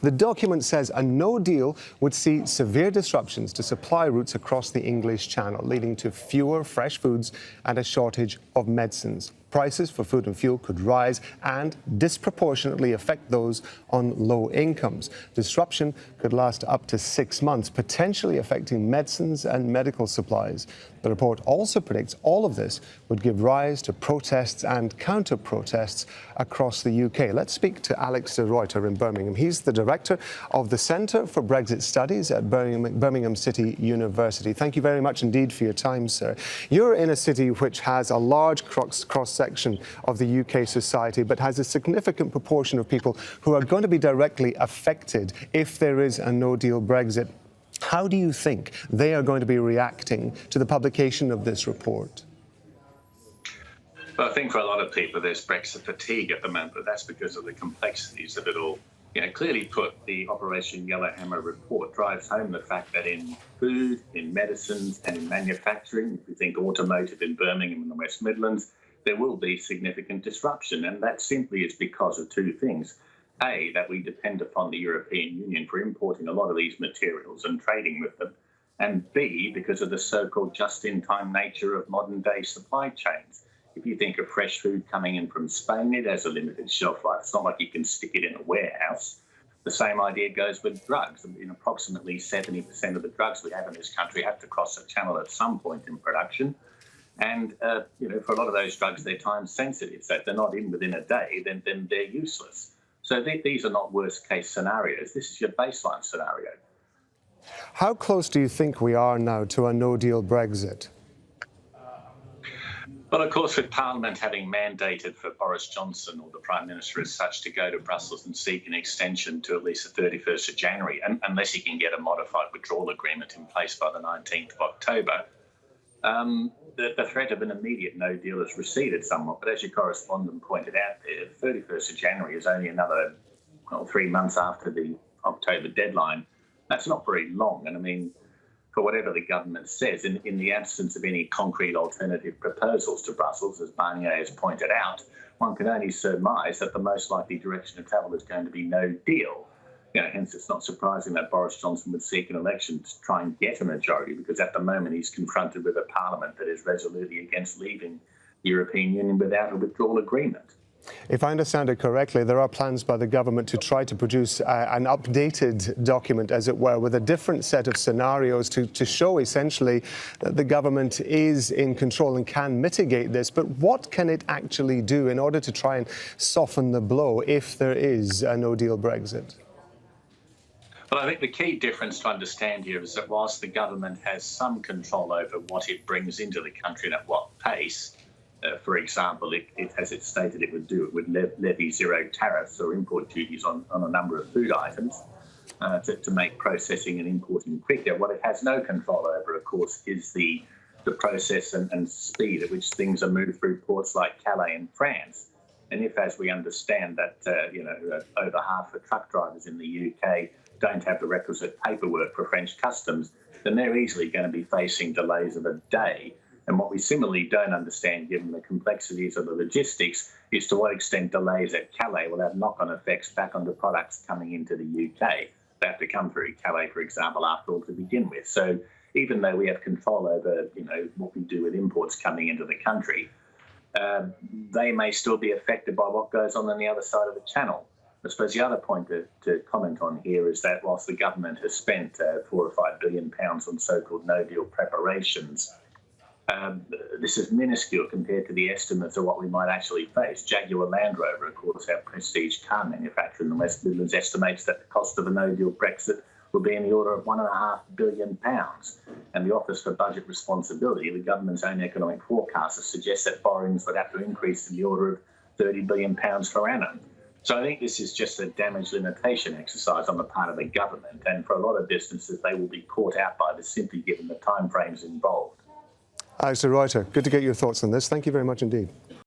The document says a no deal would see severe disruptions to supply routes across the English Channel, leading to fewer fresh foods and a shortage of medicines. Prices for food and fuel could rise and disproportionately affect those on low incomes. Disruption could last up to 6 months, potentially affecting medicines and medical supplies. The report also predicts all of this would give rise to protests and counter-protests across the UK. Let's speak to Alex De Ruyter in Birmingham. He's the director of the Centre for Brexit Studies at Birmingham City University. Thank you very much indeed for your time, sir. You're in a city which has a large cross-section of the UK society, but has a significant proportion of people who are going to be directly affected if there is a no-deal Brexit. How do you think they are going to be reacting to the publication of this report? Well, I think for a lot of people there's Brexit fatigue at the moment, but that's because of the complexities of it all. Clearly put, the Operation Yellowhammer report drives home the fact that in food, in medicines and in manufacturing, if you think automotive in Birmingham and the West Midlands, there will be significant disruption, and that simply is because of two things. A, that we depend upon the European Union for importing a lot of these materials and trading with them, and B, because of the so-called just-in-time nature of modern-day supply chains. If you think of fresh food coming in from Spain, it has a limited shelf life. It's not like you can stick it in a warehouse. The same idea goes with drugs. Approximately 70% of the drugs we have in this country have to cross the channel at some point in production. And, for a lot of those drugs, they're time sensitive. So if they're not in within a day, then they're useless. So these are not worst-case scenarios. This is your baseline scenario. How close do you think we are now to a no-deal Brexit? Well, of course, with Parliament having mandated for Boris Johnson or the Prime Minister as such to go to Brussels and seek an extension to at least the 31st of January, unless he can get a modified withdrawal agreement in place by the 19th of October, the threat of an immediate no deal has receded somewhat. But as your correspondent pointed out there, the 31st of January is only another 3 months after the October deadline. That's not very long. And for whatever the government says, in the absence of any concrete alternative proposals to Brussels, as Barnier has pointed out, one can only surmise that the most likely direction of travel is going to be no deal. Hence, it's not surprising that Boris Johnson would seek an election to try and get a majority, because at the moment he's confronted with a parliament that is resolutely against leaving the European Union without a withdrawal agreement. If I understand it correctly, there are plans by the government to try to produce an updated document, as it were, with a different set of scenarios to show essentially that the government is in control and can mitigate this. But what can it actually do in order to try and soften the blow if there is a no-deal Brexit? Well, I think the key difference to understand here is that whilst the government has some control over what it brings into the country and at what pace, for example, as it stated it would levy zero tariffs or import duties on a number of food items to make processing and importing quicker. What it has no control over, of course, is the process and speed at which things are moved through ports like Calais in France. And if, as we understand, that over half the truck drivers in the UK don't have the requisite paperwork for French customs, then they're easily going to be facing delays of a day. And what we similarly don't understand, given the complexities of the logistics, is to what extent delays at Calais will have knock-on effects back onto products coming into the UK. They have to come through Calais, for example, after all, to begin with. So even though we have control over, what we do with imports coming into the country, they may still be affected by what goes on the other side of the channel. I suppose the other point to comment on here is that whilst the government has spent £4 or £5 billion on so-called no-deal preparations, this is minuscule compared to the estimates of what we might actually face. Jaguar Land Rover, of course, our prestige car manufacturer in the West Midlands, estimates that the cost of a no-deal Brexit will be in the order of £1.5 billion. And the Office for Budget Responsibility, the government's own economic forecaster, suggests that borrowings would have to increase in the order of £30 billion per annum. So I think this is just a damage limitation exercise on the part of the government. And for a lot of businesses, they will be caught out by this simply given the timeframes involved. Alex De Ruyter, good to get your thoughts on this. Thank you very much indeed.